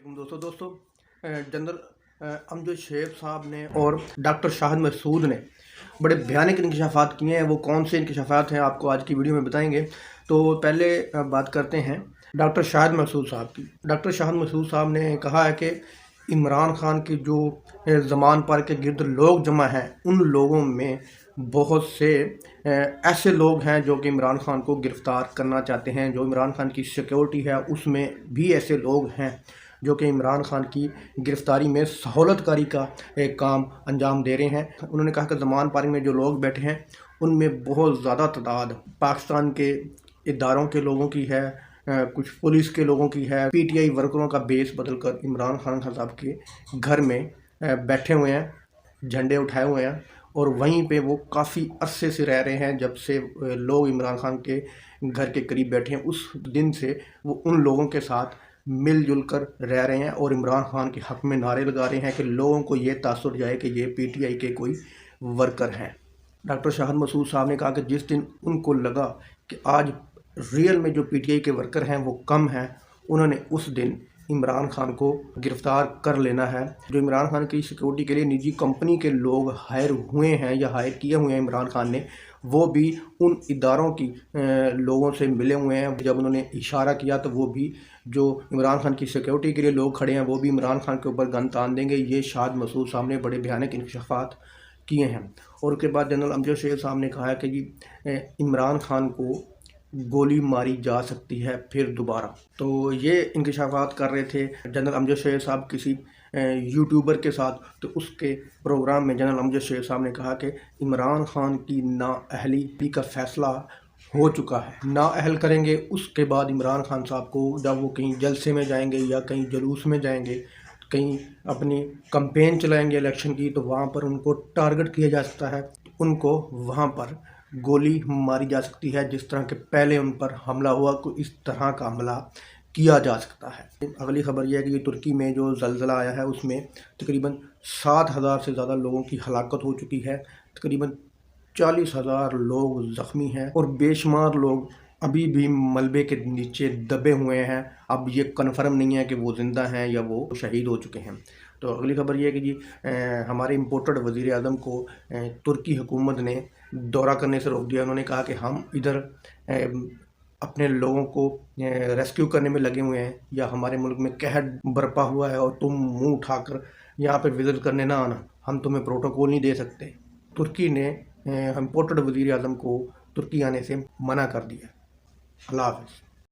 दोस्तों जनरल अमजद शेख साहब ने और डॉक्टर शाहिद मसूद ने बड़े भयानक इंकशाफात किए हैं। वो कौन से इंकशाफात हैं आपको आज की वीडियो में बताएंगे। तो पहले बात करते हैं डॉक्टर शाहिद मसूद साहब की। डॉक्टर शाहिद मसूद साहब ने कहा है कि इमरान खान की जो ज़मान पार्क के गिर्द लोग जमा हैं, उन लोगों में बहुत से ऐसे लोग हैं जो कि इमरान खान को गिरफ़्तार करना चाहते हैं। जो इमरान खान की सिक्योरिटी है उसमें भी ऐसे लोग हैं जो कि इमरान खान की गिरफ़्तारी में सहूलतकारी का एक काम अंजाम दे रहे हैं। उन्होंने कहा कि ज़मान पार्क में जो लोग बैठे हैं उनमें बहुत ज़्यादा तादाद पाकिस्तान के इदारों के लोगों की है, कुछ पुलिस के लोगों की है। पीटीआई वर्करों का बेस बदलकर इमरान खान साहब के घर में बैठे हुए हैं, झंडे उठाए हुए हैं और वहीं पे वो काफ़ी अरसे से रह रहे हैं। जब से लोग इमरान खान के घर के करीब बैठे हैं उस दिन से वो उन लोगों के साथ मिलजुल कर रह रहे हैं और इमरान खान के हक़ में नारे लगा रहे हैं कि लोगों को ये तासुर जाए कि ये पीटीआई के कोई वर्कर हैं। डॉक्टर शाहिद मसूद साहब ने कहा कि जिस दिन उनको लगा कि आज रियल में जो पीटीआई के वर्कर हैं वो कम हैं, उन्होंने उस दिन इमरान खान को गिरफ़्तार कर लेना है। जो इमरान खान की सिक्योरिटी के लिए निजी कंपनी के लोग हायर हुए हैं या हायर किए हुए हैं इमरान खान ने, वो भी उन इदारों की लोगों से मिले हुए हैं। जब उन्होंने इशारा किया तो वो भी जो इमरान खान की सिक्योरिटी के लिए लोग खड़े हैं वो भी इमरान खान के ऊपर गन तान देंगे। ये शाहिद मसूद साहब ने बड़े भयानक इंकशाफात किए हैं। और उसके बाद जनरल अमजद शेख साहब ने कहा है कि जी इमरान खान को गोली मारी जा सकती है फिर दोबारा। तो ये इंकशाफात कर रहे थे जनरल अमजद शेख साहब किसी यूट्यूबर के साथ। तो उसके प्रोग्राम में जनरल अमजद शेख साहब ने कहा कि इमरान खान की नाअहली का फ़ैसला हो चुका है। नाअहल करेंगे उसके बाद इमरान खान साहब को जब वो कहीं जलसे में जाएंगे या कहीं जुलूस में जाएंगे, कहीं अपनी कैंपेन चलाएंगे इलेक्शन की, तो वहाँ पर उनको टारगेट किया जा सकता है, उनको वहाँ पर गोली मारी जा सकती है। जिस तरह के पहले उन पर हमला हुआ को इस तरह का हमला किया जा सकता है। अगली खबर यह है कि तुर्की में जो ज़लज़ला आया है उसमें तकरीबन 7,000 से ज़्यादा लोगों की हलाकत हो चुकी है, तकरीबन 40,000 लोग ज़ख्मी हैं और बेशुमार लोग अभी भी मलबे के नीचे दबे हुए हैं। अब ये कन्फर्म नहीं है कि वो ज़िंदा हैं या वो शहीद हो चुके हैं। तो अगली खबर ये है कि जी हमारे इम्पोर्टेड वज़ीर आज़म को तुर्की हुकूमत ने दौरा करने से रोक दिया। उन्होंने कहा कि हम इधर अपने लोगों को रेस्क्यू करने में लगे हुए हैं या हमारे मुल्क में कहर बरपा हुआ है और तुम मुंह उठाकर यहाँ पे विज़िट करने ना आना, हम तुम्हें प्रोटोकॉल नहीं दे सकते। तुर्की ने इम्पोर्टेड वज़ीर आज़म को तुर्की आने से मना कर दिया। अल्लाह हाफ़िज़।